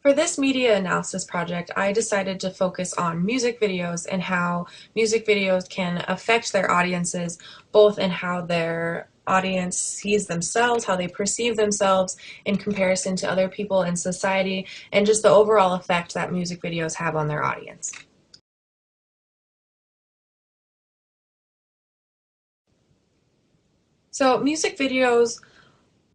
For this media analysis project, I decided to focus on music videos and how music videos can affect their audiences, both in how their audience sees themselves, how they perceive themselves in comparison to other people in society, and just the overall effect that music videos have on their audience. So music videos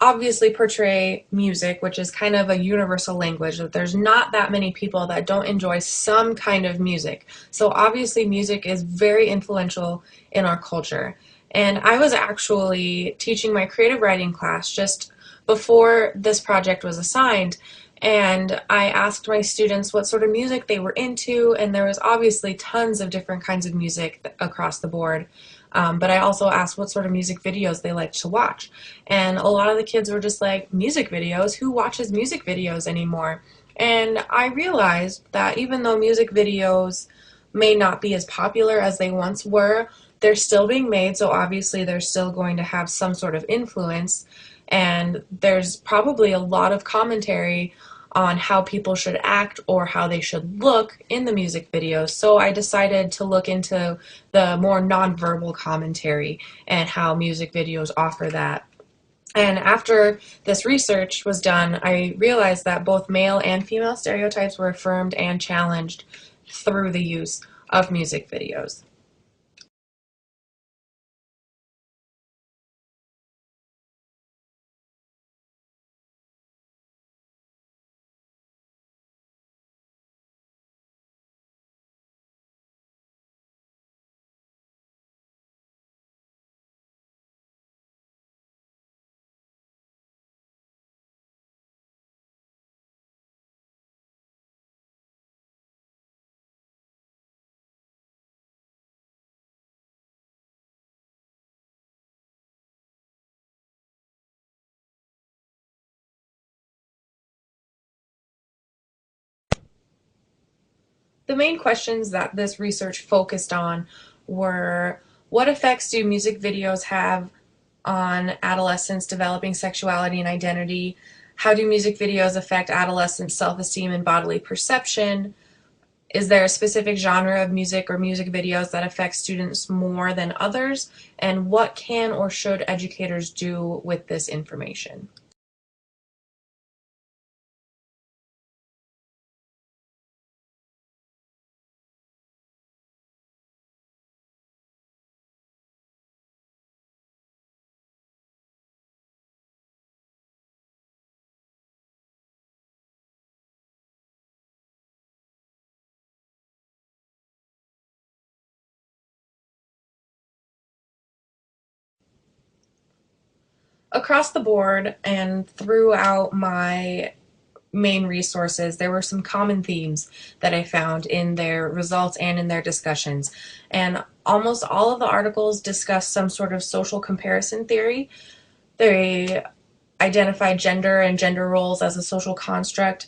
obviously portray music, which is kind of a universal language, that there's not that many people that don't enjoy some kind of music. So obviously music is very influential in our culture. And I was actually teaching my creative writing class just before this project was assigned, and I asked my students what sort of music they were into, and there was obviously tons of different kinds of music across the board. But I also asked what sort of music videos they liked to watch. And a lot of the kids were just like, music videos? Who watches music videos anymore? And I realized that even though music videos may not be as popular as they once were, they're still being made, so obviously they're still going to have some sort of influence. And there's probably a lot of commentary on how people should act or how they should look in the music videos. So I decided to look into the more nonverbal commentary and how music videos offer that. And after this research was done, I realized that both male and female stereotypes were affirmed and challenged through the use of music videos. The main questions that this research focused on were: what effects do music videos have on adolescents developing sexuality and identity? How do music videos affect adolescent self-esteem and bodily perception? Is there a specific genre of music or music videos that affects students more than others? And what can or should educators do with this information? Across the board and throughout my main resources, there were some common themes that I found in their results and in their discussions. And almost all of the articles discuss some sort of social comparison theory. They identify gender and gender roles as a social construct.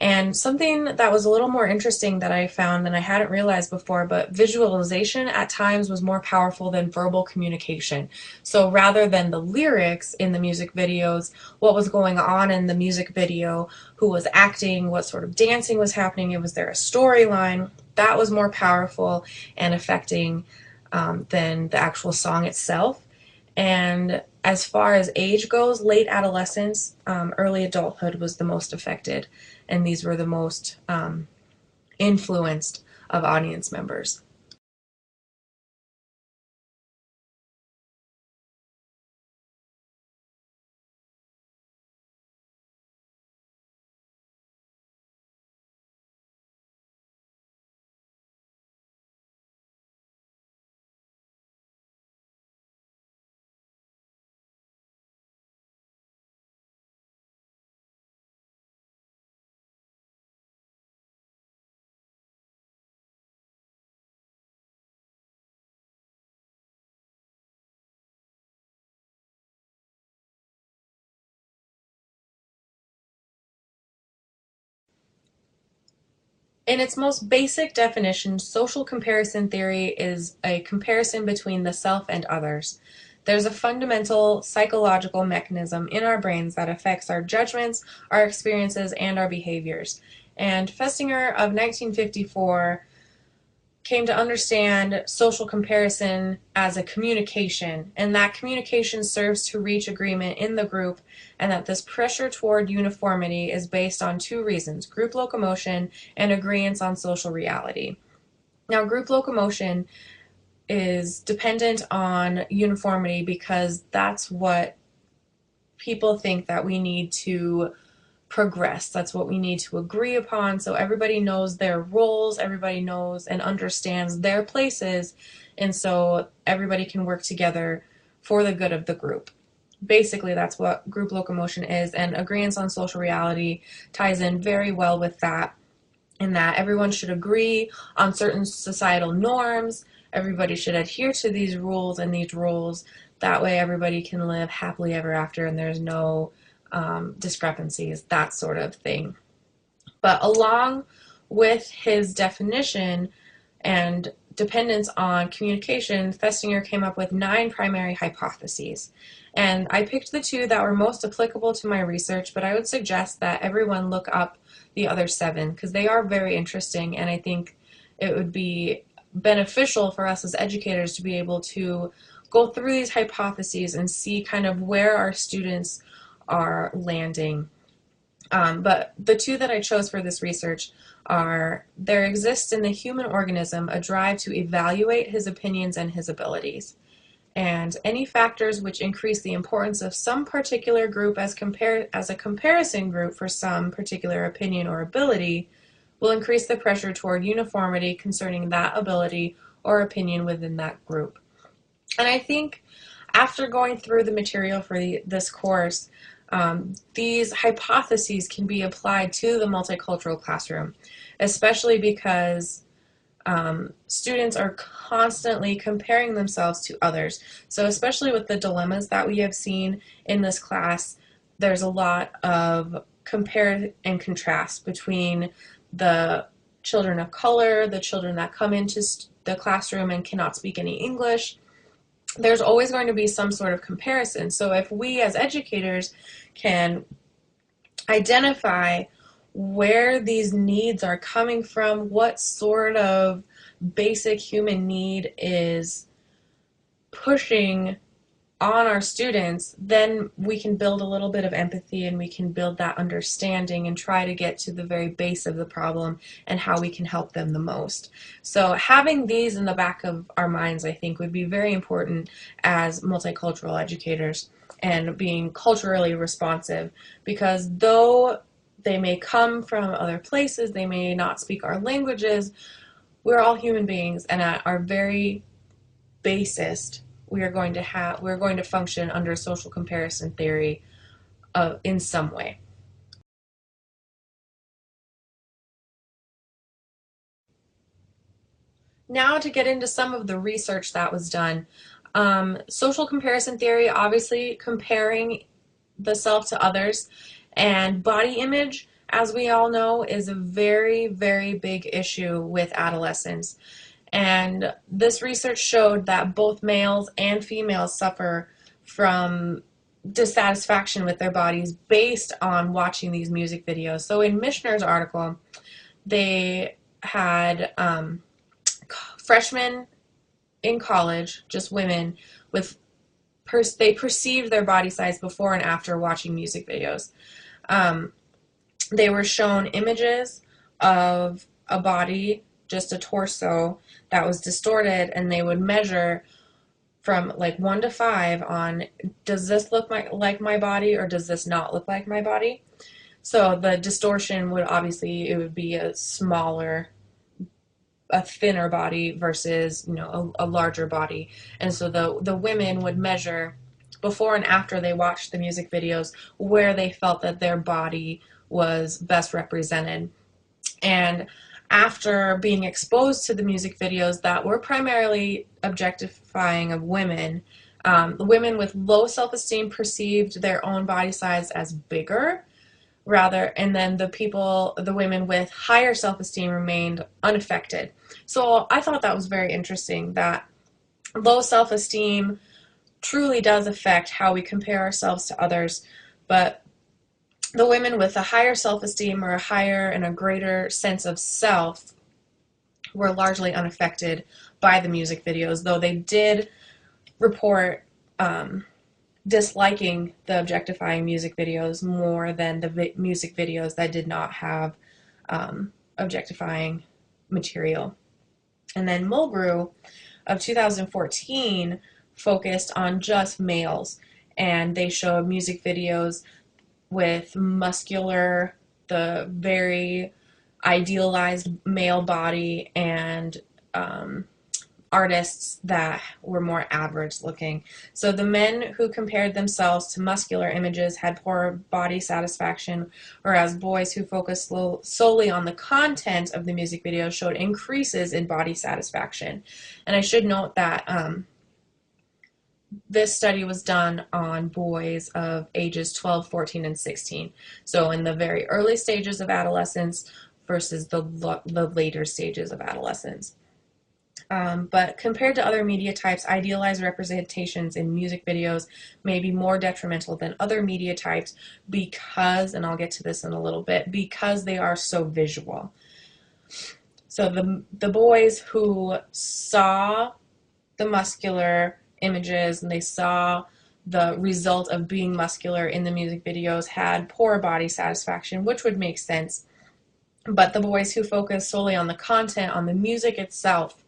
And something that was a little more interesting that I found and I hadn't realized before, but visualization at times was more powerful than verbal communication. So rather than the lyrics in the music videos, what was going on in the music video, who was acting, what sort of dancing was happening, was there a storyline, that was more powerful and affecting than the actual song itself. And as far as age goes, late adolescence, early adulthood was the most affected, and these were the most influenced of audience members. In its most basic definition, social comparison theory is a comparison between the self and others. There's a fundamental psychological mechanism in our brains that affects our judgments, our experiences, and our behaviors. And Festinger of 1954 came to understand social comparison as a communication, and that communication serves to reach agreement in the group, and that this pressure toward uniformity is based on two reasons: group locomotion and agreement on social reality. Now, group locomotion is dependent on uniformity because that's what people think that we need to progress. That's what we need to agree upon. So everybody knows their roles, everybody knows and understands their places, and so everybody can work together for the good of the group. Basically, that's what group locomotion is, and agreement on social reality ties in very well with that, in that everyone should agree on certain societal norms. Everybody should adhere to these rules and these rules. That way everybody can live happily ever after and there's no discrepancies, that sort of thing. But along with his definition and dependence on communication, Festinger came up with 9 primary hypotheses. And I picked the 2 that were most applicable to my research, but I would suggest that everyone look up the other 7 because they are very interesting, and I think it would be beneficial for us as educators to be able to go through these hypotheses and see kind of where our students are landing. But the 2 that I chose for this research are: there exists in the human organism a drive to evaluate his opinions and his abilities, and any factors which increase the importance of some particular group as a comparison group for some particular opinion or ability will increase the pressure toward uniformity concerning that ability or opinion within that group. And I think after going through the material for this course, these hypotheses can be applied to the multicultural classroom, especially because students are constantly comparing themselves to others. So especially with the dilemmas that we have seen in this class, there's a lot of compare and contrast between the children of color, the children that come into the classroom and cannot speak any English. There's always going to be some sort of comparison. So if we as educators can identify where these needs are coming from, what sort of basic human need is pushing on our students, then we can build a little bit of empathy and we can build that understanding and try to get to the very base of the problem and how we can help them the most. So having these in the back of our minds, I think, would be very important as multicultural educators, and being culturally responsive, because though they may come from other places, they may not speak our languages, we're all human beings, and at our very basest, we're going to function under social comparison theory in some way. Now to get into some of the research that was done. Social comparison theory, obviously comparing the self to others, and body image, as we all know, is a very, very big issue with adolescents. And this research showed that both males and females suffer from dissatisfaction with their bodies based on watching these music videos. So in Michener's article, they had freshmen in college, just women, with they perceived their body size before and after watching music videos. They were shown images of a body, just a torso, that was distorted, and they would measure from like 1 to 5 on, does this look like my body or does this not look like my body? So the distortion would obviously, it would be a smaller, a thinner body versus, a larger body. And so the women would measure before and after they watched the music videos where they felt that their body was best represented. And after being exposed to the music videos that were primarily objectifying of women, the women with low self-esteem perceived their own body size as bigger, and then the women with higher self-esteem remained unaffected. So I thought that was very interesting, that low self-esteem truly does affect how we compare ourselves to others, but the women with a higher self-esteem or a higher and a greater sense of self were largely unaffected by the music videos, though they did report disliking the objectifying music videos more than the music videos that did not have objectifying material. And then Mulgrew of 2014 focused on just males, and they showed music videos with muscular, the very idealized male body, and artists that were more average looking. So the men who compared themselves to muscular images had poor body satisfaction, whereas boys who focused solely on the content of the music video showed increases in body satisfaction. And I should note that this study was done on boys of ages 12, 14, and 16. So in the very early stages of adolescence versus the later stages of adolescence. But compared to other media types, idealized representations in music videos may be more detrimental than other media types because, and I'll get to this in a little bit, because they are so visual. So the boys who saw the muscular images and they saw the result of being muscular in the music videos had poor body satisfaction, which would make sense. But the boys who focused solely on the content, on the music itself,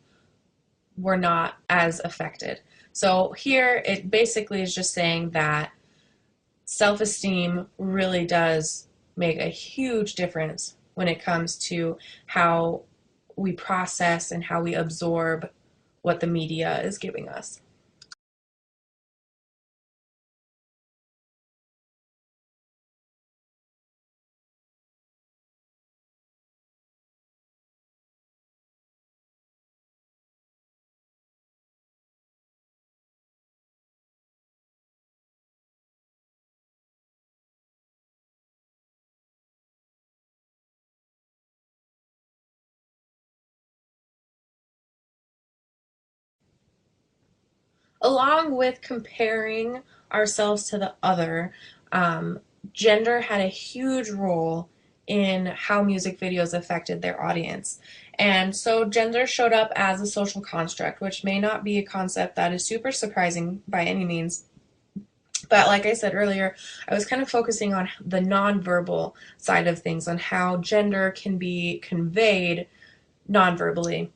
were not as affected. So here it basically is just saying that self-esteem really does make a huge difference when it comes to how we process and how we absorb what the media is giving us. Along with comparing ourselves to the other, um, gender had a huge role in how music videos affected their audience. And so gender showed up as a social construct, which may not be a concept that is super surprising by any means. But like I said earlier, I was kind of focusing on the nonverbal side of things, on how gender can be conveyed nonverbally.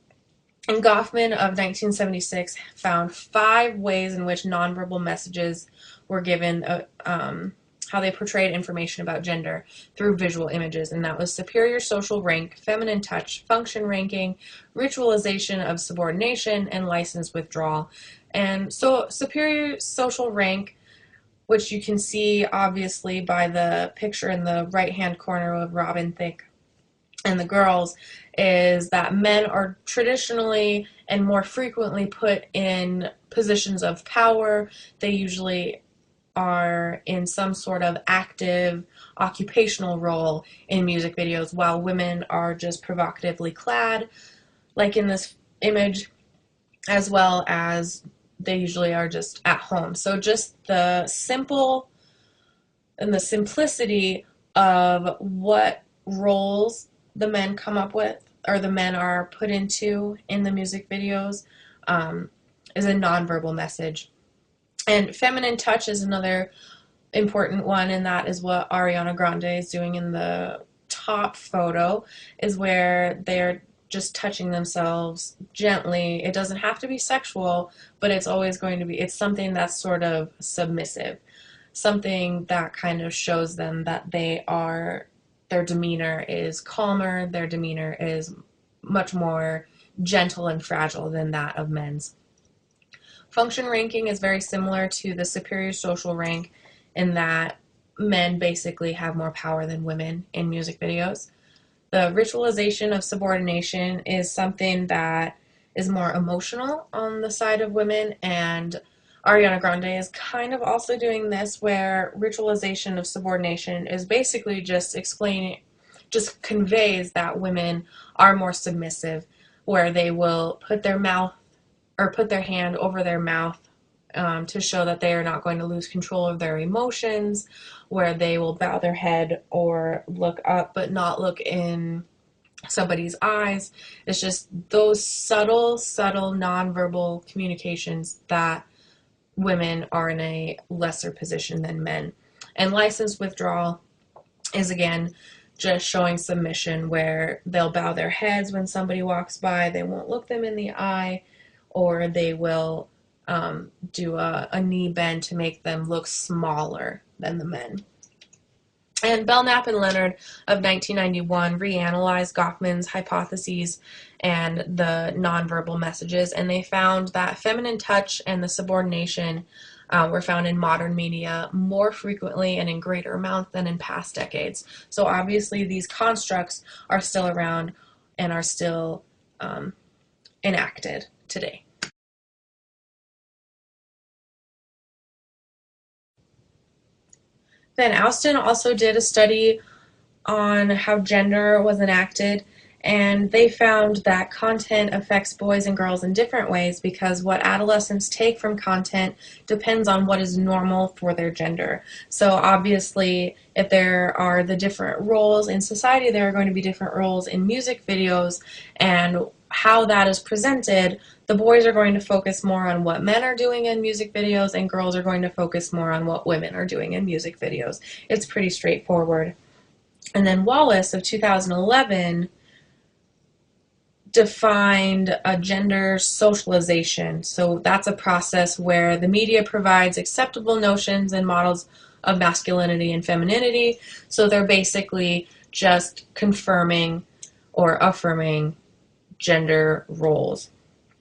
And Goffman of 1976 found 5 ways in which nonverbal messages were given, how they portrayed information about gender through visual images. And that was superior social rank, feminine touch, function ranking, ritualization of subordination, and license withdrawal. And so superior social rank, which you can see obviously by the picture in the right-hand corner of Robin Thicke and the girls, is that men are traditionally and more frequently put in positions of power. They usually are in some sort of active occupational role in music videos, while women are just provocatively clad, like in this image, as well as they usually are just at home. So just the simple and the simplicity of what roles the men come up with, or the men are put into in the music videos, is a nonverbal message. And feminine touch is another important one, and that is what Ariana Grande is doing in the top photo, is where they're just touching themselves gently. It doesn't have to be sexual, but it's always going to be, it's something that's sort of submissive, something that kind of shows them that their demeanor is calmer, their demeanor is much more gentle and fragile than that of men's. Function ranking is very similar to the superior social rank in that men basically have more power than women in music videos. The ritualization of subordination is something that is more emotional on the side of women, and Ariana Grande is kind of also doing this, where ritualization of subordination is basically just conveys that women are more submissive, where they will put their hand over their mouth to show that they are not going to lose control of their emotions, where they will bow their head or look up but not look in somebody's eyes. It's just those subtle nonverbal communications that women are in a lesser position than men. And licensed withdrawal is, again, just showing submission, where they'll bow their heads when somebody walks by, they won't look them in the eye, or they will do a knee bend to make them look smaller than the men. And Belknap and Leonard of 1991 reanalyzed Goffman's hypotheses and the nonverbal messages, and they found that feminine touch and the subordination were found in modern media more frequently and in greater amounts than in past decades. So obviously these constructs are still around and are still enacted today. Van Ouston also did a study on how gender was enacted, and they found that content affects boys and girls in different ways because what adolescents take from content depends on what is normal for their gender. So obviously, if there are the different roles in society, there are going to be different roles in music videos, and how that is presented, the boys are going to focus more on what men are doing in music videos, and girls are going to focus more on what women are doing in music videos. It's pretty straightforward. And then Wallace of 2011 defined a gender socialization. So that's a process where the media provides acceptable notions and models of masculinity and femininity. So they're basically just confirming or affirming gender roles.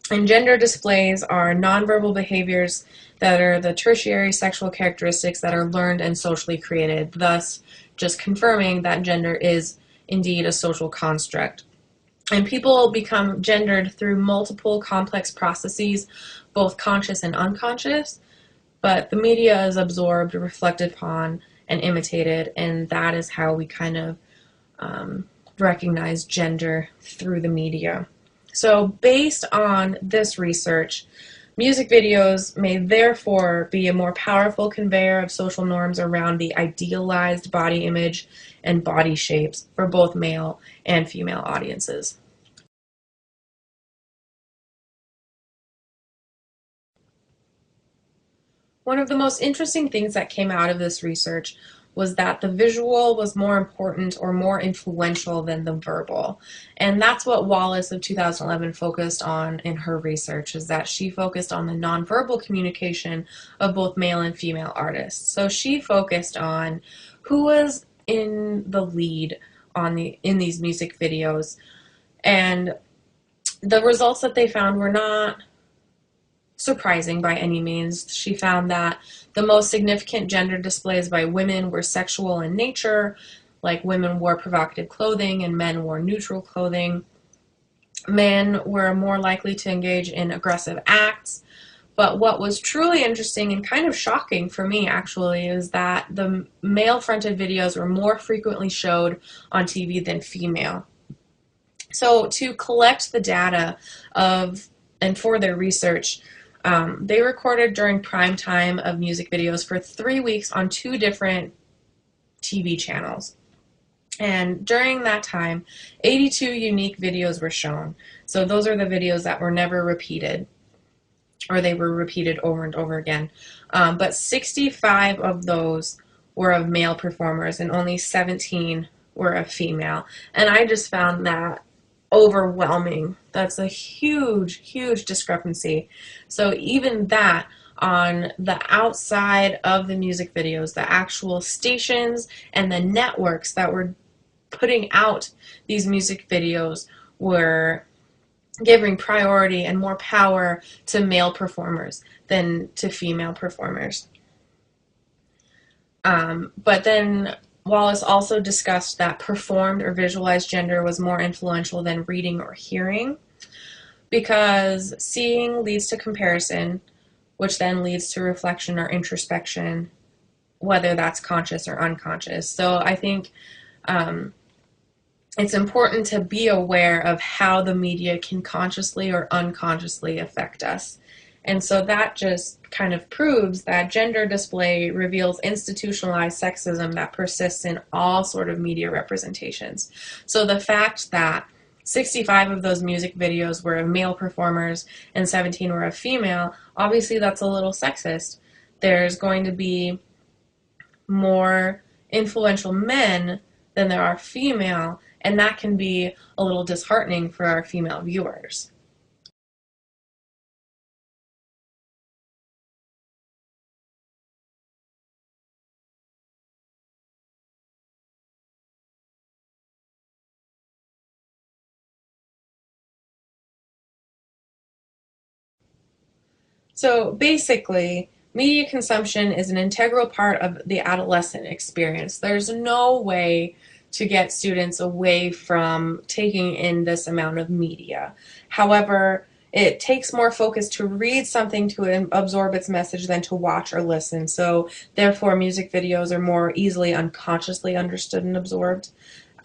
And gender displays are nonverbal behaviors that are the tertiary sexual characteristics that are learned and socially created, thus just confirming that gender is indeed a social construct. And people become gendered through multiple complex processes, both conscious and unconscious, but the media is absorbed, reflected upon, and imitated, and that is how we kind of recognize gender through the media. So based on this research, music videos may therefore be a more powerful conveyor of social norms around the idealized body image and body shapes for both male and female audiences. One of the most interesting things that came out of this research was that the visual was more important or more influential than the verbal. And that's what Wallace of 2011 focused on in her research, is that she focused on the nonverbal communication of both male and female artists. So she focused on who was in the lead in these music videos. And the results that they found were not surprising by any means. She found that the most significant gender displays by women were sexual in nature, like women wore provocative clothing and men wore neutral clothing. Men were more likely to engage in aggressive acts. But what was truly interesting and kind of shocking for me, actually, is that the male-fronted videos were more frequently showed on TV than female. So to collect the data and for their research, they recorded during prime time of music videos for 3 weeks on 2 different TV channels. And during that time, 82 unique videos were shown. So those are the videos that were never repeated, or they were repeated over and over again. But 65 of those were of male performers and only 17 were of female. And I just found that overwhelming. That's a huge discrepancy. So even that, on the outside of the music videos, the actual stations and the networks that were putting out these music videos were giving priority and more power to male performers than to female performers. But then Wallace also discussed that performed or visualized gender was more influential than reading or hearing, because seeing leads to comparison, which then leads to reflection or introspection, whether that's conscious or unconscious. So I think it's important to be aware of how the media can consciously or unconsciously affect us. And so that just kind of proves that gender display reveals institutionalized sexism that persists in all sort of media representations. So the fact that 65 of those music videos were of male performers and 17 were of female, obviously that's a little sexist. There's going to be more influential men than there are female, and that can be a little disheartening for our female viewers. So basically, media consumption is an integral part of the adolescent experience. There's no way to get students away from taking in this amount of media. However, it takes more focus to read something to absorb its message than to watch or listen. So, therefore, music videos are more easily unconsciously understood and absorbed.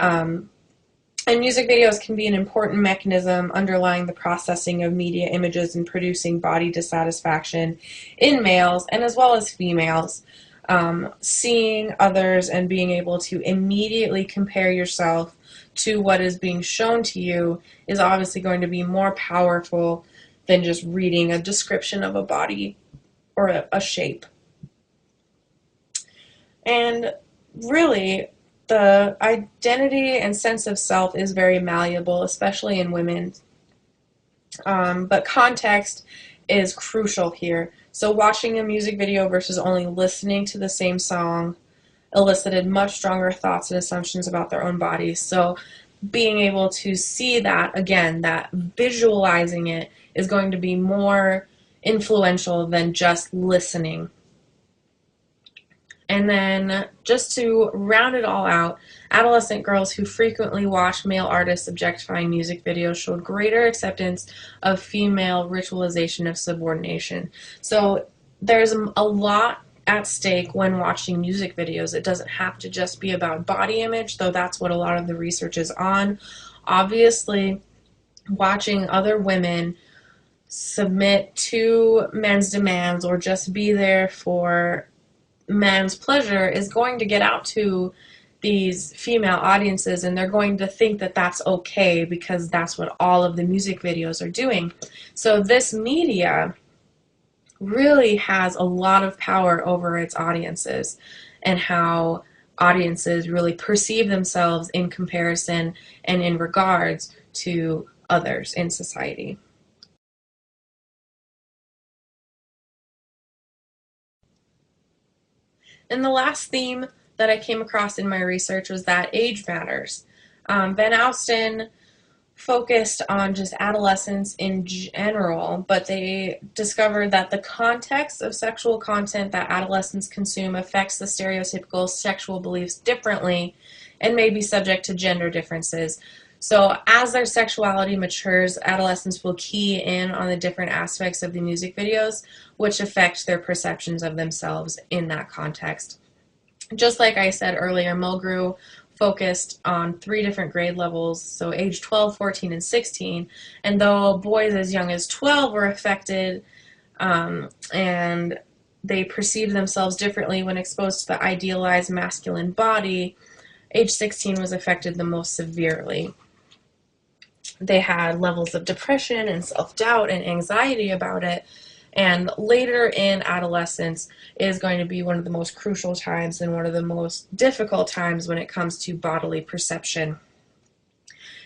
Um, and music videos can be an important mechanism underlying the processing of media images and producing body dissatisfaction in males and as well as females. Seeing others and being able to immediately compare yourself to what is being shown to you is obviously going to be more powerful than just reading a description of a body or a shape. And really, the identity and sense of self is very malleable, especially in women. But context is crucial here. So, watching a music video versus only listening to the same song elicited much stronger thoughts and assumptions about their own bodies. So, being able to see that, again, that visualizing it is going to be more influential than just listening. And then, just to round it all out, adolescent girls who frequently watched male artists objectifying music videos showed greater acceptance of female ritualization of subordination. So, there's a lot at stake when watching music videos. It doesn't have to just be about body image, though that's what a lot of the research is on. Obviously, watching other women submit to men's demands or just be there for men's pleasure is going to get out to these female audiences, and they're going to think that that's okay because that's what all of the music videos are doing. So this media really has a lot of power over its audiences and how audiences really perceive themselves in comparison and in regards to others in society. And the last theme that I came across in my research was that age matters. Van Alsten focused on just adolescence in general, but they discovered that the context of sexual content that adolescents consume affects the stereotypical sexual beliefs differently and may be subject to gender differences. So, as their sexuality matures, adolescents will key in on the different aspects of the music videos, which affect their perceptions of themselves in that context. Just like I said earlier, Mulgrew focused on three different grade levels, so age 12, 14, and 16. And though boys as young as 12 were affected, and they perceived themselves differently when exposed to the idealized masculine body, age 16 was affected the most severely. They had levels of depression and self-doubt and anxiety about it. And later in adolescence is going to be one of the most crucial times and one of the most difficult times when it comes to bodily perception.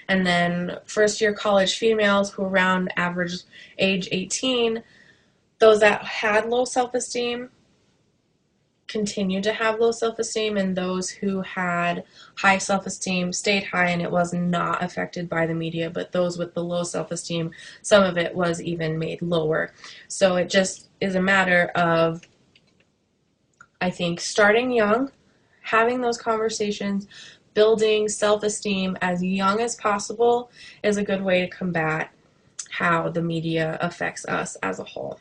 And then first year college females who around average age 18, those that had low self-esteem continued to have low self-esteem, and those who had high self-esteem stayed high and it was not affected by the media, but those with the low self-esteem, some of it was even made lower. So it just is a matter of, I think, starting young, having those conversations, building self-esteem as young as possible is a good way to combat how the media affects us as a whole.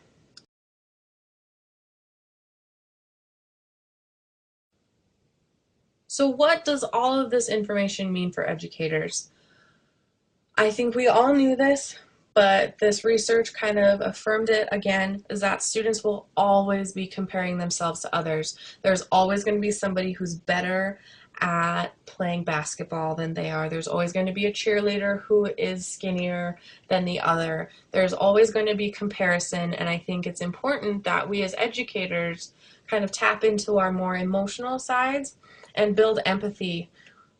So what does all of this information mean for educators? I think we all knew this, but this research kind of affirmed it again, is that students will always be comparing themselves to others. There's always going to be somebody who's better at playing basketball than they are. There's always going to be a cheerleader who is skinnier than the other. There's always going to be comparison, and I think it's important that we as educators kind of tap into our more emotional sides and build empathy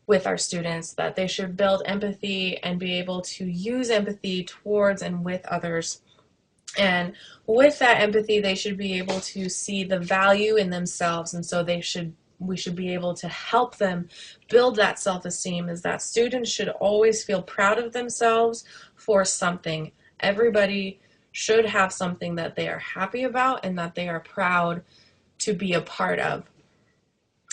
with our students, that they should build empathy and be able to use empathy towards and with others. And with that empathy, they should be able to see the value in themselves, and so we should be able to help them build that self-esteem, is that students should always feel proud of themselves for something. Everybody should have something that they are happy about and that they are proud to be a part of.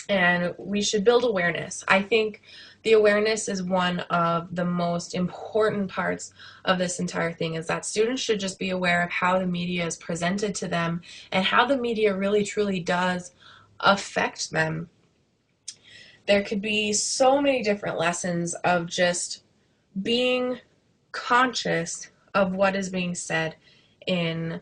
And we should build awareness. I think the awareness is one of the most important parts of this entire thing, is that students should just be aware of how the media is presented to them and how the media really truly does affect them. There could be so many different lessons of just being conscious of what is being said in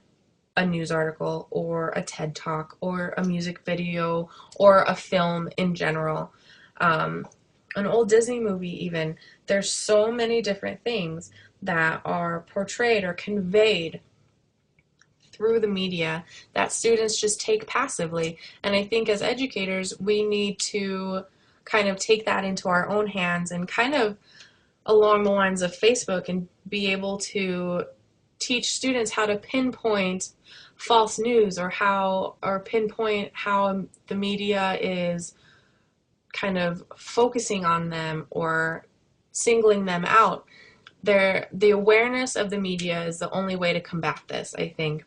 a news article or a TED Talk or a music video or a film in general. An old Disney movie even. There's so many different things that are portrayed or conveyed through the media that students just take passively. And I think as educators, we need to kind of take that into our own hands and kind of along the lines of Facebook and be able to teach students how to pinpoint false news or pinpoint how the media is kind of focusing on them or singling them out. The awareness of the media is the only way to combat this, I think.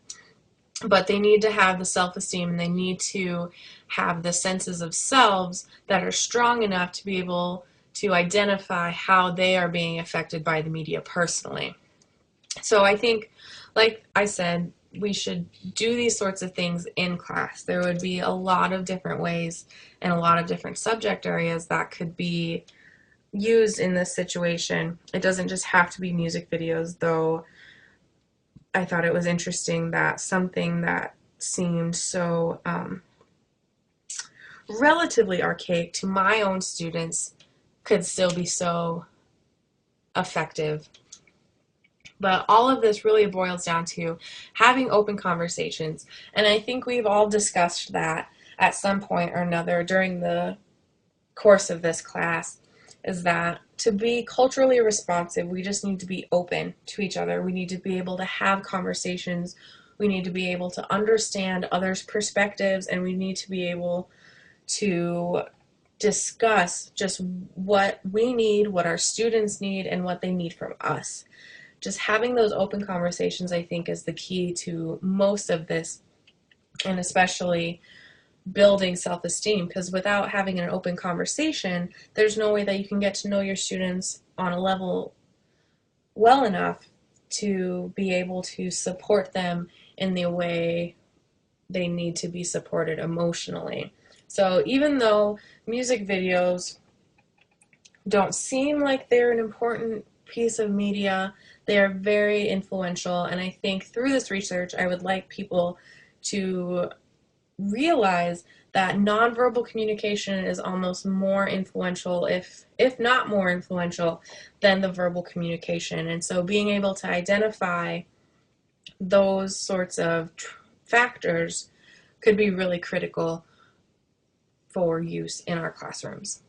But they need to have the self-esteem, and they need to have the senses of selves that are strong enough to be able to identify how they are being affected by the media personally. So I think, like I said, we should do these sorts of things in class. There would be a lot of different ways and a lot of different subject areas that could be used in this situation. It doesn't just have to be music videos, though I thought it was interesting that something that seemed so relatively archaic to my own students could still be so effective. But all of this really boils down to having open conversations. And I think we've all discussed that at some point or another during the course of this class, is that to be culturally responsive, we just need to be open to each other. We need to be able to have conversations. We need to be able to understand others' perspectives, and we need to be able to discuss just what we need, what our students need, and what they need from us. Just having those open conversations, I think, is the key to most of this, and especially building self-esteem, because without having an open conversation, there's no way that you can get to know your students on a level well enough to be able to support them in the way they need to be supported emotionally. So even though music videos don't seem like they're an important piece of media, they are very influential, and I think through this research I would like people to realize that nonverbal communication is almost more influential, if not more influential, than the verbal communication. And so being able to identify those sorts of factors could be really critical for use in our classrooms.